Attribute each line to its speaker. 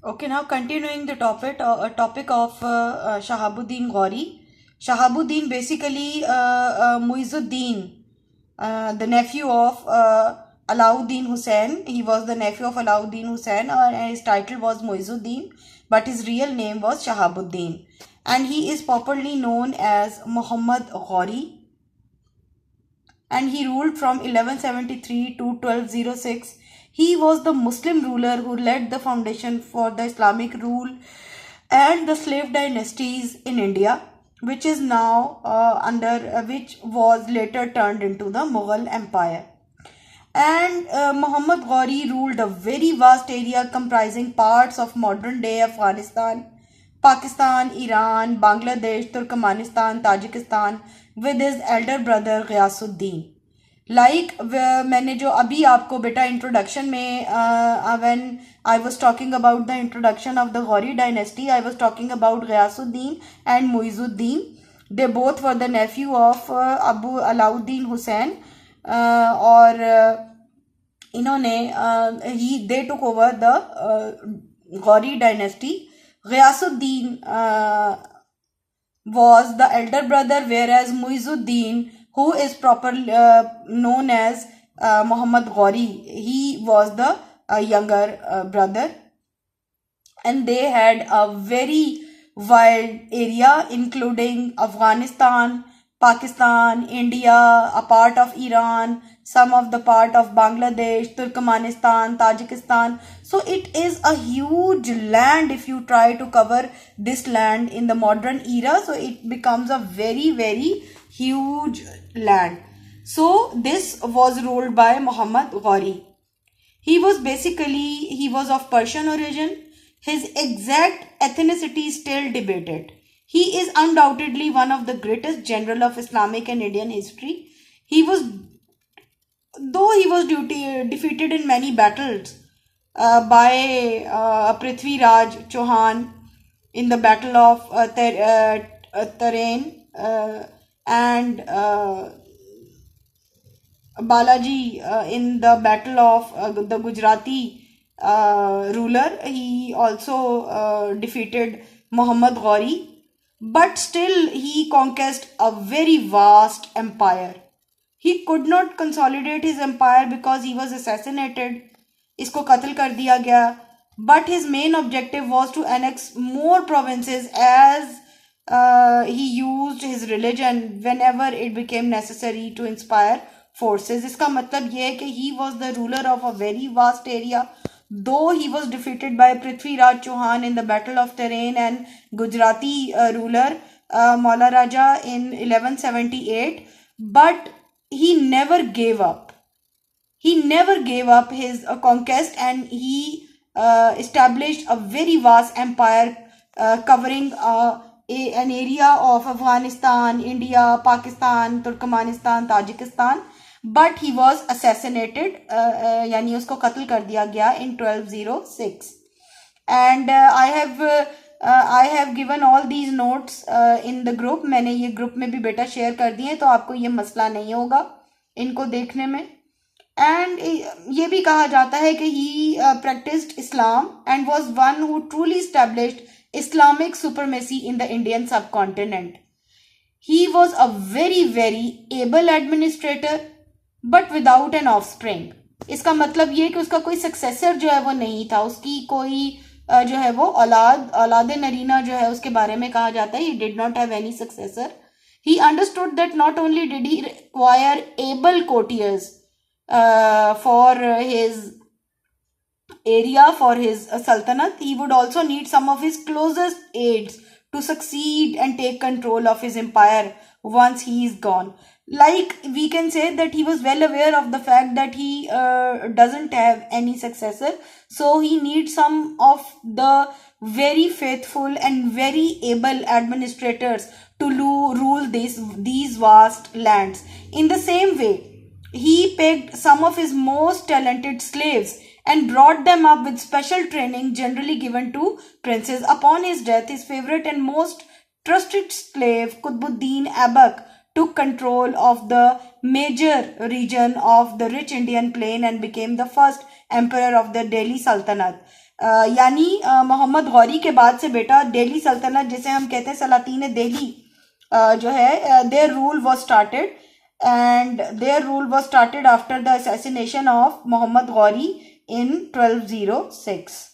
Speaker 1: Okay, now continuing the topic of Shahabuddin Ghori. Shahabuddin basically Muizuddin, the nephew of Alauddin Hussain. He was the nephew of Alauddin Hussain, and his title was Muizuddin, but his real name was Shahabuddin, and he is popularly known as Muhammad Ghori, and he ruled from 1173 to 1206. He was the Muslim ruler who led the foundation for the Islamic rule and the slave dynasties in India, which is now which was later turned into the Mughal Empire. And Muhammad Ghori ruled a very vast area comprising parts of modern day Afghanistan, Pakistan, Iran, Bangladesh, Turkmenistan, Tajikistan with his elder brother Ghiyasuddin. Like मैंने जो अभी आपको बेटा introduction में when I was talking about the introduction of the Ghori dynasty I was talking about Ghiyasuddin and Muizuddin. They both were the nephew of Abu Alauddin Hussain और इन्होंने ही they took over the Ghori dynasty. Ghiyasuddin was the elder brother, whereas Muizuddin, who is properly known as Muhammad Ghori, he was the younger brother, and they had a very wild area including Afghanistan, Pakistan, India, a part of Iran, some of the part of Bangladesh, Turkmenistan, Tajikistan. So it is a huge land if you try to cover this land in the modern era. So it becomes a very, very huge land. So this was ruled by Muhammad Ghori. He was of Persian origin. His exact ethnicity is still debated. He is undoubtedly one of the greatest general of Islamic and Indian history. Though he was defeated in many battles by Prithviraj Chauhan in the battle of Tarain and Balaji in the battle of the Gujarati ruler. He also defeated Muhammad Ghori, but still he conquered a very vast empire. He could not consolidate his empire because he was assassinated. इसको कत्ल कर दिया गया. But his main objective was to annex more provinces as he used his religion whenever it became necessary to inspire forces. इसका मतलब ये है कि he was the ruler of a very vast area. Though he was defeated by Prithviraj Chauhan in the Battle of Tarain and Gujarati ruler Maula Raja in 1178, but he never gave up. He never gave up his conquest, and he established a very vast empire covering an area of Afghanistan, India, Pakistan, Turkmenistan, Tajikistan. But he was assassinated, यानी उसको कत्ल कर दिया गया in 1206. And I have given all these notes in the group. मैंने ये group में भी बेटा शेयर कर दिए, तो आपको ये मसला नहीं होगा इनको देखने में. एंड ये भी कहा जाता है कि he practised Islam and was one who truly established Islamic supremacy in the Indian subcontinent. He was a very very able administrator but without an offspring. इसका मतलब ये कि उसका कोई सक्सेसर जो है वो नहीं था, उसकी कोई जो है वो औलाद नरीना जो है उसके बारे में कहा जाता है. He did not have any successor. He understood that not only did he require able courtiers for his area, for his sultanate, he would also need some of his closest aides to succeed and take control of his empire once he is gone. Like, we can say that he was well aware of the fact that he doesn't have any successor, so he needs some of the very faithful and very able administrators to rule these vast lands. In the same way, he picked some of his most talented slaves and brought them up with special training generally given to princes. Upon his death, his favorite and most trusted slave, Qutbuddin Aibak, took control of the major region of the rich Indian plain and became the first emperor of the Delhi Sultanate. यानी मोहम्मद गौरी के बाद से बेटा दिल्ली सल्तनत, जिसे हम कहते हैं सलातीन दिल्ली, जो है their rule was started, and their rule was started after the assassination of Mohammad Ghori in 1206.